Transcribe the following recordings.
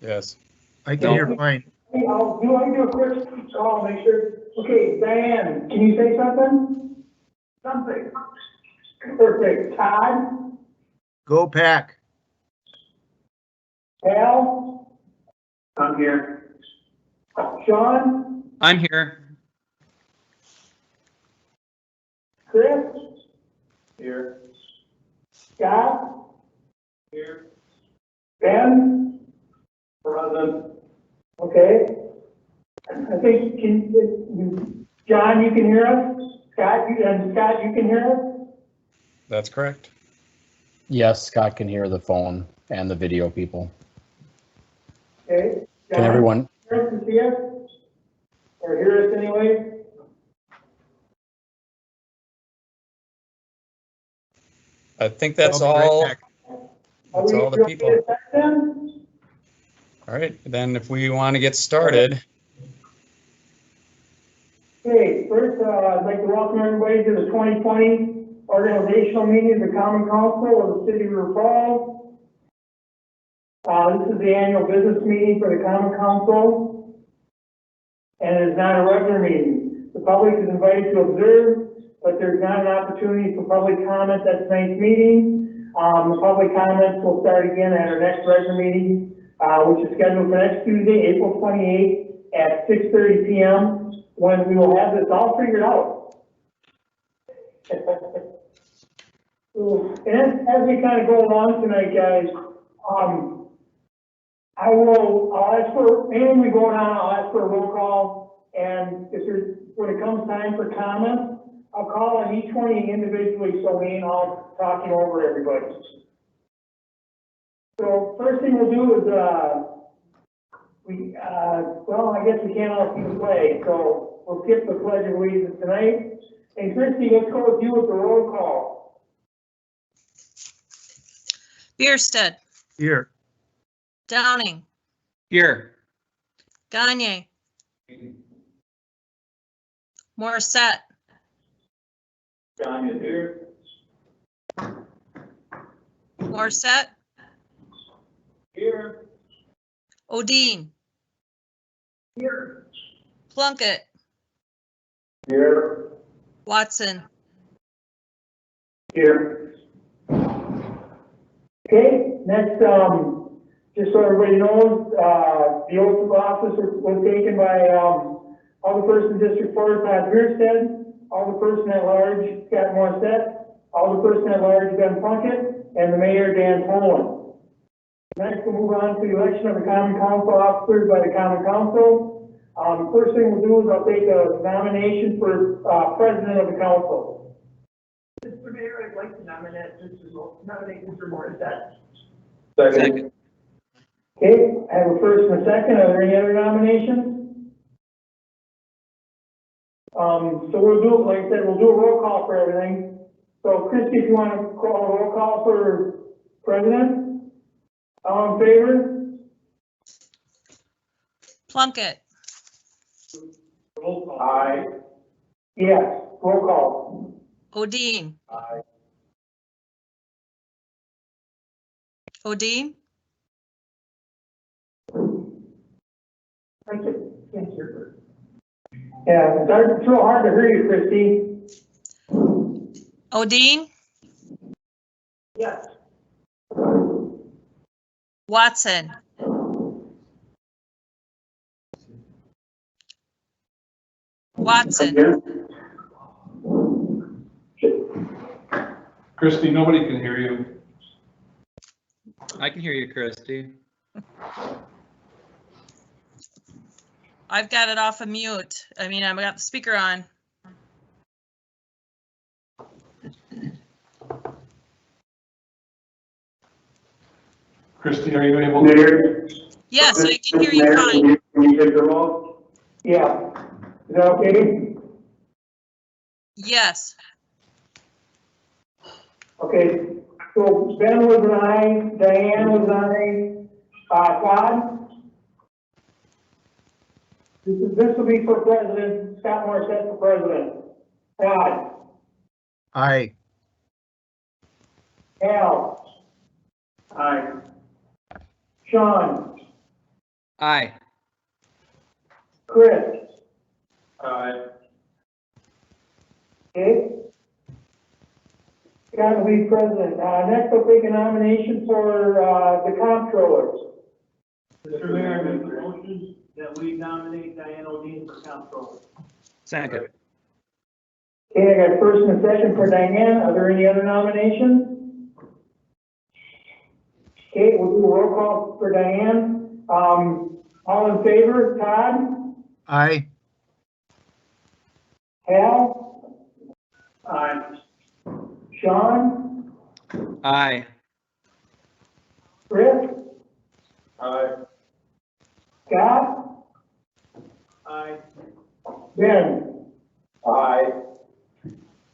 Yes. I can hear fine. Hey, I do a quick call, make sure. Okay, Diane, can you say something? Something. Perfect. Todd? Go Pack. Al? I'm here. Sean? I'm here. Chris? Here. Scott? Here. Ben? Present. Okay. I think, John, you can hear us? Scott, you can hear us? That's correct. Yes, Scott can hear the phone and the video people. Okay. John, Can everyone? hear us and see us? Or hear us anyway? I think that's I'll be right all. back. That's all the Are we people. okay with that then? All right, then if we want to get started, Okay, first, I'd like to welcome everybody to the 2020 organizational meeting of the Common Council of the City of River Falls. This is the annual business meeting for the Common Council, and it is not a regular meeting. The public is invited to observe, but there's not an opportunity for public comment at tonight's meeting. The public comments will start again at our next regular meeting, which is scheduled for next Tuesday, April 28th at 6:30 p.m. when we will have this all figured out. And as we kind of go along tonight, guys, I'll ask for, when we go down, I'll ask for a roll call, and when it comes time for comments, I'll call on each one of you individually, so we ain't all talking over everybody. So first thing we'll do is, well, I guess we can't all see the flag, so we'll skip the Pledge of Allegiance tonight. And Christie, let's go with you with the roll call. Bierstead, Here. Downing, Here. Gagne, Morissette, John is here. Morissette, Here. Odine, Here. Plunkett, Here. Watson, Here. Okay, next, just so everybody knows, the oath of office was taken by, Alderperson District 4, Todd Bierstead, Alderperson at large, Scott Morissette, Alderperson at large, Ben Plunkett, and the Mayor, Dan Poland. Next, we'll move on to the election of the Common Council officers by the Common Council. First thing we'll do is I'll take a nomination for, President of the Council. Mr. Mayor, I'd like to nominate Mr. Morissette. Second. Okay, I have a first and a second. Are there any other nominations? So we'll do, like I said, we'll do a roll call for everything. So Christie, if you want to call a roll call for president? All in favor? Plunkett, Roll call. Aye. Yes, roll call. Odine, Aye. Odine, I can't hear her. Yeah, it's real hard to hear you, Christie. Odine, Yes. Watson, Watson, Christie, nobody can hear you. I can hear you, Christy. I've got it off of mute. I mean, I've got the speaker on. Christie, are you able to hear? Yes, I can hear you fine. Can you take the roll? Yeah. Is that okay? Yes, Okay, so Ben was an aye, Diane was an aye, Todd? This will be for president, Scott Morissette for president. Todd? Aye. Al? Aye. Sean, Aye. Chris, Aye. okay? Scott will be president. Next, I'll take a nomination for, the comptroller. Mr. Mayor, I make a motion that we nominate Diane O'Dean for comptroller. Second. Okay, I got first and a second for Diane. Are there any other nominations? Okay, we'll do a roll call for Diane. All in favor, Todd, Aye. Hal, Aye. Sean, Aye. Chris, Aye. Scott, Aye. Ben. Aye.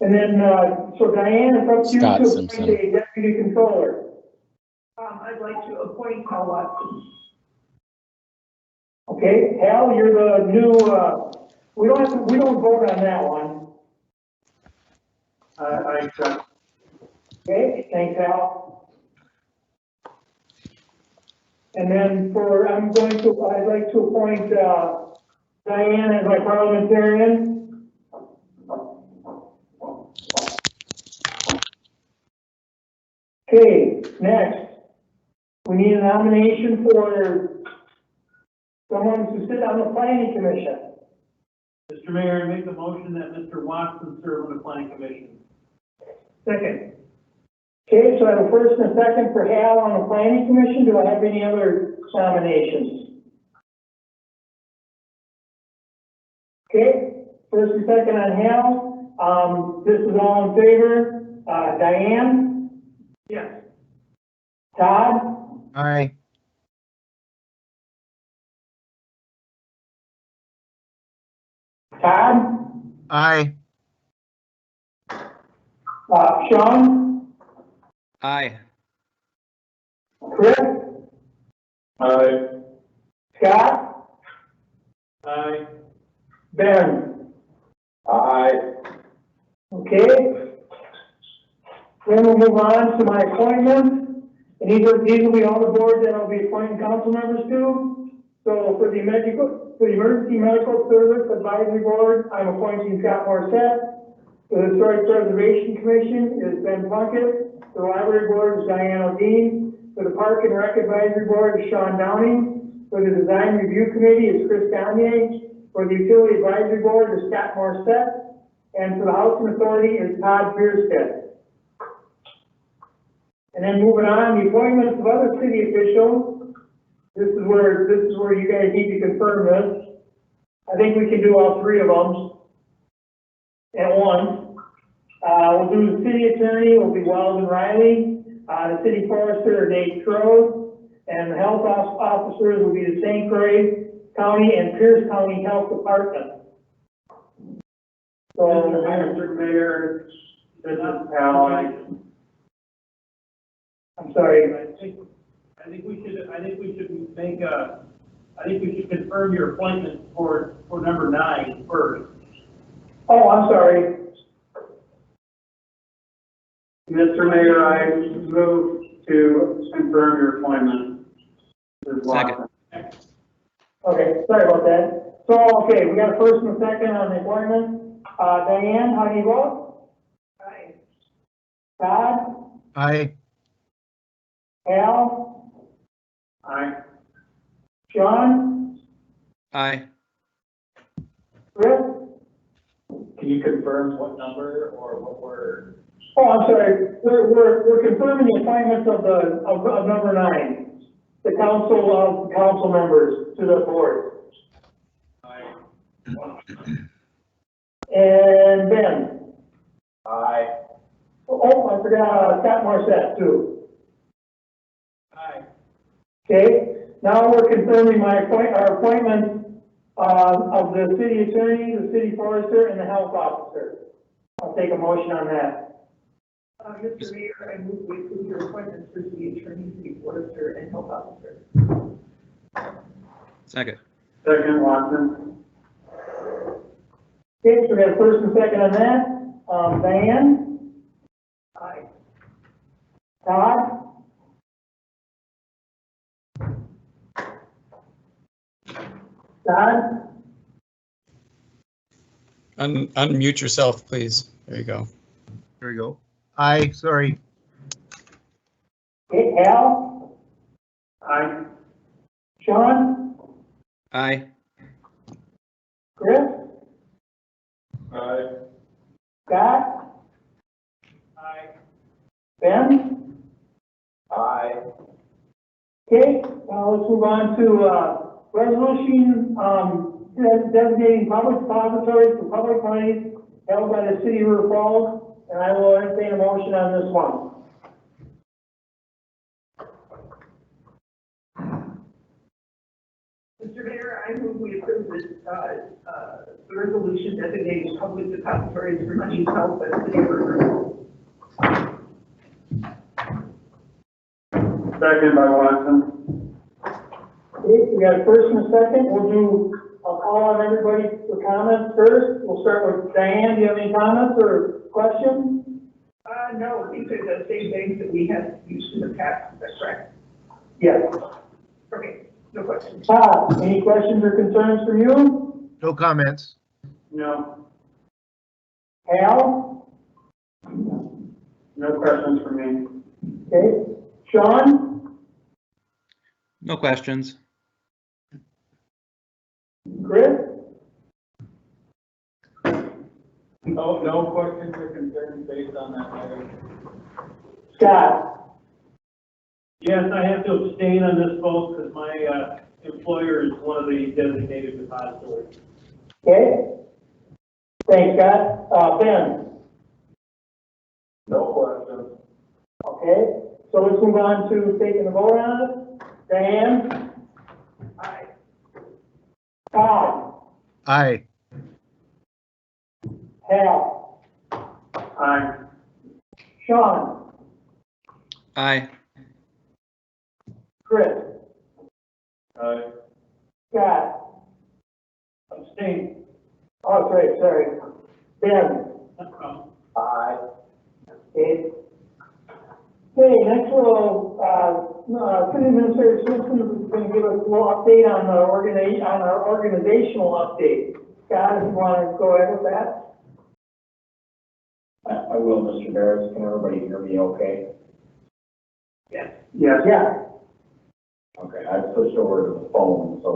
And then, so Diane, it's up to you Scott to Simpson. appoint a deputy controller. I'd like to appoint Hal Watson. Okay, Hal, you're the new, we don't vote on that one. I accept. Okay, thanks, Hal. And then I'd like to appoint, Diane as my parliamentarian. Okay, next, we need a nomination for someone to sit on the planning commission. Mr. Mayor, I make a motion that Mr. Watson serve on the planning commission. Second. Okay, so I have a first and a second for Hal on the planning commission. Do I have any other nominations? Okay, first and second on Hal. This is all in favor. Diane? Yes. Todd? Aye. Todd? Aye. Sean? Aye. Chris? Aye. Scott? Aye. Ben? Aye. Okay. Then we'll move on to my appointments, and these will be all the boards that I'll be appointing council members to. So for the Emergency Medical Service Advisory Board, I'm appointing Scott Morissette. For the Historic Preservation Commission is Ben Plunkett. For the Library Board is Diane O'Dean. For the Park and Rec Advisory Board is Sean Downing. For the Design Review Committee is Chris Gagne. For the Utility Advisory Board is Scott Morissette. And for the Housing Authority is Todd Bierstedt. And then moving on, the appointments of other city officials. This is where you guys need to confirm this. I think we can do all three of them at once. We'll do the city attorney, will be Weldon Riley. The city forester, Nate Strode. And the health officers will be the St. Croix County and Pierce County Health Department. So, Mr. Mayor, this is Hal. I'm sorry. I think we should confirm your appointment for number 9 first. Oh, I'm sorry. Mr. Mayor, I move to confirm your appointment. Second. Okay, sorry about that. So, okay, we got a first and a second on the appointment. Diane, how do you vote? Aye. Todd? Aye. Al? Aye. Sean? Aye. Chris? Can you confirm what number or what word? Oh, I'm sorry. We're confirming the appointments of number 9, the council members to the board. Aye. And Ben? Aye. Oh, I forgot, Scott Morissette too. Aye. Okay, now we're confirming our appointments of the city attorney, the city forester, and the health officer. I'll take a motion on that. Mr. Mayor, I move we approve your appointments for city attorney, city forester, and health officer. Second. Second, Watson. Okay, so we have first and second on that. Diane? Aye. Todd? Scott? Unmute yourself, please. There you go. There we go. Aye, sorry. Okay, Al? Aye. Sean? Aye. Chris? Aye. Scott? Aye. Ben? Aye. Okay, let's move on to, resolution, designating public depositories for public monies held by the city of River Falls, and I will entertain a motion on this one. Mr. Mayor, I move we approve this, the resolution designating public depositories for money held by the city of River. Second by Watson. Okay, we got a first and a second. I'll call on everybody for comments first. We'll start with Diane. Do you have any comments or questions? No, these are the same things that we have used in the past, is that correct? Yes. Okay, no questions. Todd, any questions or concerns from you? No comments. No. Al? No questions for me. Okay. Sean? No questions. Chris? No questions or concerns based on that matter. Scott? Yes, I have to abstain on this vote because my employer is one of the designated depositories. Okay. Thanks, Scott. Ben? No questions. Okay. So let's move on to taking the vote on it. Diane? Aye. Todd? Aye. Hal? Aye. Sean? Aye. Chris? Aye. Scott? Abstain. Oh, great, sorry. Ben? Aye. Okay. Okay, next we'll, City Administrator Simpson is going to give us a little update on our organizational update. Scott, if you want to go ahead with that? I will, Mr. Barris. Can everybody hear me okay? Yes. Yeah. Okay, I switched over to the phone, so,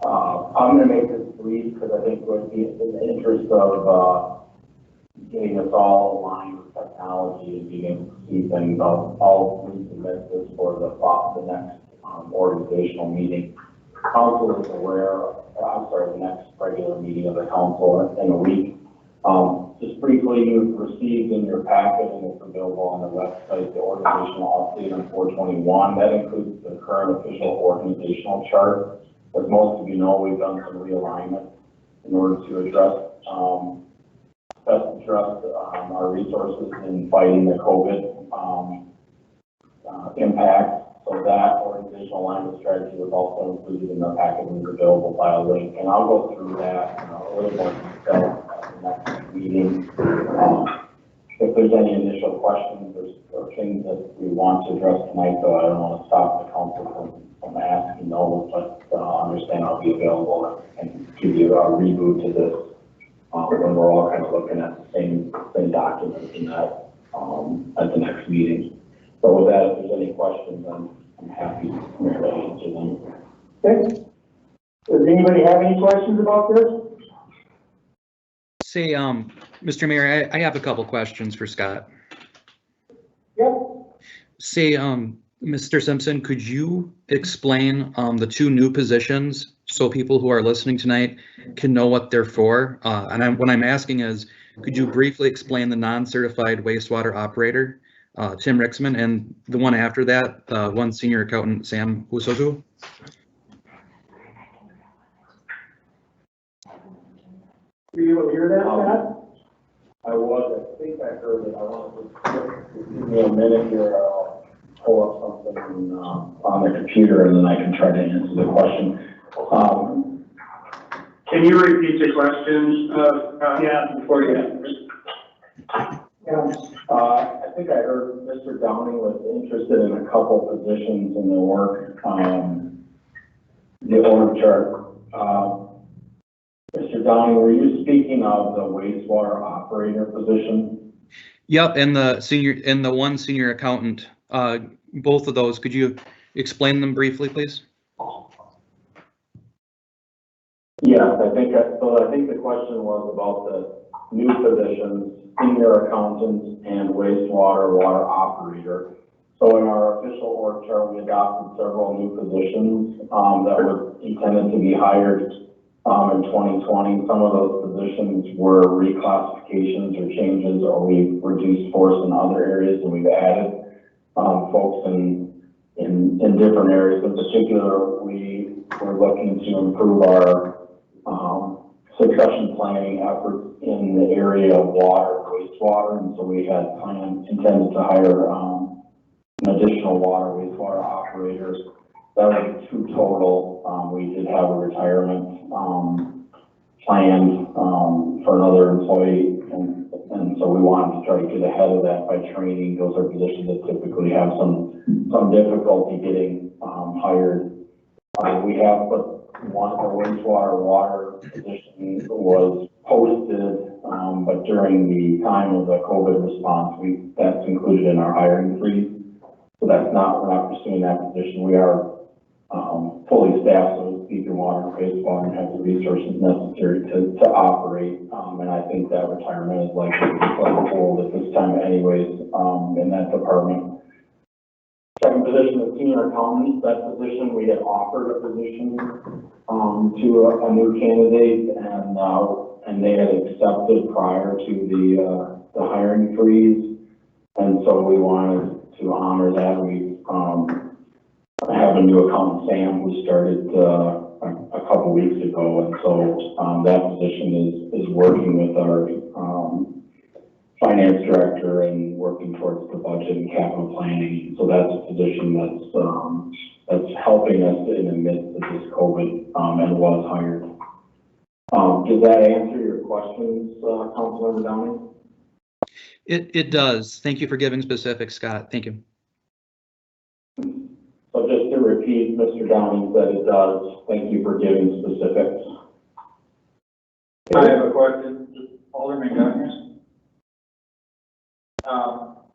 I'm gonna make this brief because I think it would be in the interest of, getting us all aligned with technology and being able to see things. I'll resubmit this for the next, organizational meeting. Council is aware, the next regular meeting of the council in a week. Just briefly, you've received in your packet, and it's available on the website, the organizational update on 421. That includes the current official organizational chart. As most of you know, we've done some realignment in order to address our resources in fighting the COVID impact. So that organizational alignment strategy was also included in the packet and is available by a link. And I'll go through that in a little more detail at the next meeting. If there's any initial questions or things that we want to address tonight, though, I don't want to stop the council from asking those, but understand I'll be available and give you a reboot to this when we're all kind of looking at the same documents in that at the next meeting. So with that, if there's any questions, I'm happy to answer them. Okay. Does anybody have any questions about this? Say, Mr. Mayor, I have a couple questions for Scott. Yep. Say, Mr. Simpson, could you explain the two new positions so people who are listening tonight can know what they're for? What I'm asking is, could you briefly explain the non-certified wastewater operator, Tim Rixman, and the one after that, one senior accountant, Sam Husozu? Were you able to hear that, Scott? I think I heard it. I want to give me a minute here. I'll pull up something on the computer and then I can try to answer the question. Can you repeat the question? Yeah, Before you. Yeah. I think I heard Mr. Downing was interested in a couple positions in the work. the org chart. Mr. Downing, were you speaking of the wastewater operator position? Yep, and the one senior accountant, both of those, could you explain them briefly, please? Yes, I think the question was about the new positions, senior accountant and wastewater water operator. So in our official org chart, we adopted several new positions that were intended to be hired in 2020. Some of those positions were reclassifications or changes, or we've reduced force in other areas, and we've added folks in different areas. In particular, we were looking to improve our succession planning efforts in the area of water, wastewater, and so we had intended to hire an additional water, wastewater operators. That was 2 total. We did have a retirement planned for another employee, and so we wanted to try to get ahead of that by training. Those are positions that typically have some difficulty getting hired. We have, but one, the wastewater water position was posted, but during the time of the COVID response, that's included in our hiring freeze. So we're not pursuing that position. We are fully staffed, so to speak, in water and wastewater, and have the resources necessary to operate. And I think that retirement is likely to be put on hold at this time anyways, in that department. Second position is senior accountant. That position, we had offered a position to a new candidate, and they had accepted prior to the hiring freeze. And so we wanted to honor that. We have a new accountant, Sam, who started a couple weeks ago, and so that position is working with our finance director and working towards the budget and capital planning. So that's a position that's helping us in the midst of this COVID, and was hired. Does that answer your questions, Councilmember Downing? It does. Thank you for giving specifics, Scott. Thank you. So just to repeat, Mr. Downing said it does. Thank you for giving specifics. I have a question, Alderman Gardner.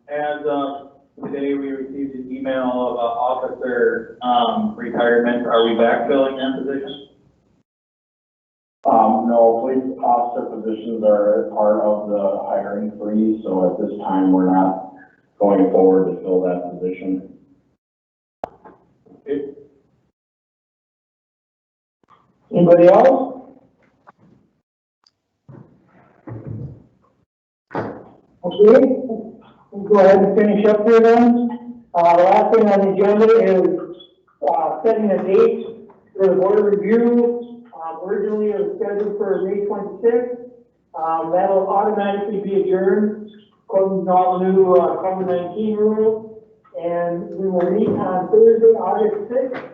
As of today, we received an email of an officer retirement. Are we backfilling that position? No, police officer positions are part of the hiring freeze, so at this time, we're not going forward to fill that position. Anybody else? Okay, we'll go ahead and finish up here then. The last thing on the agenda is setting a date for the board review. Originally it was scheduled for May 26th. That'll automatically be adjourned according to all the new COVID-19 rules. And we will meet on Thursday, August 6th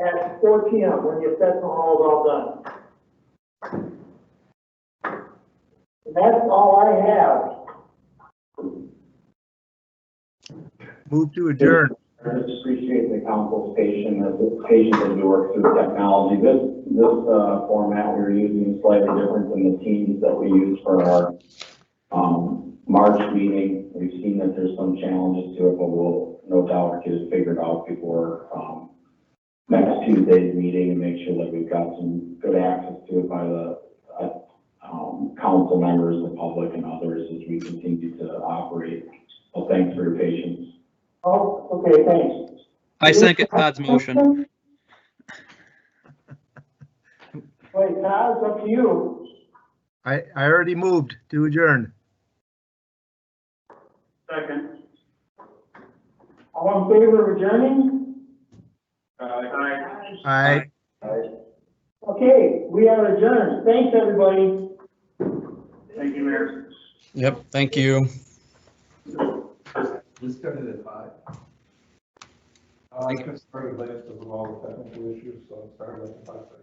at 4 p.m. when the assessment hall is all done. And that's all I have. Move to adjourn. I just appreciate the council's patience as we work through technology. This format we're using is slightly different than the teams that we use for our March meeting. We've seen that there's some challenges to it, but we'll no doubt get it figured out before next Tuesday's meeting and make sure that we've got some good access to it by the council members, the public, and others as we continue to operate. Well, thanks for your patience. Oh, okay, thanks. I second Todd's motion. Wait, Todd, it's up to you. I already moved to adjourn. Second. All in favor of adjourning? Aye. Okay, we are adjourned. Thanks, everybody. Thank you, Mayor. Yep, thank you. We started at 5. I could start late because of all the technical issues, so I started at 5:30.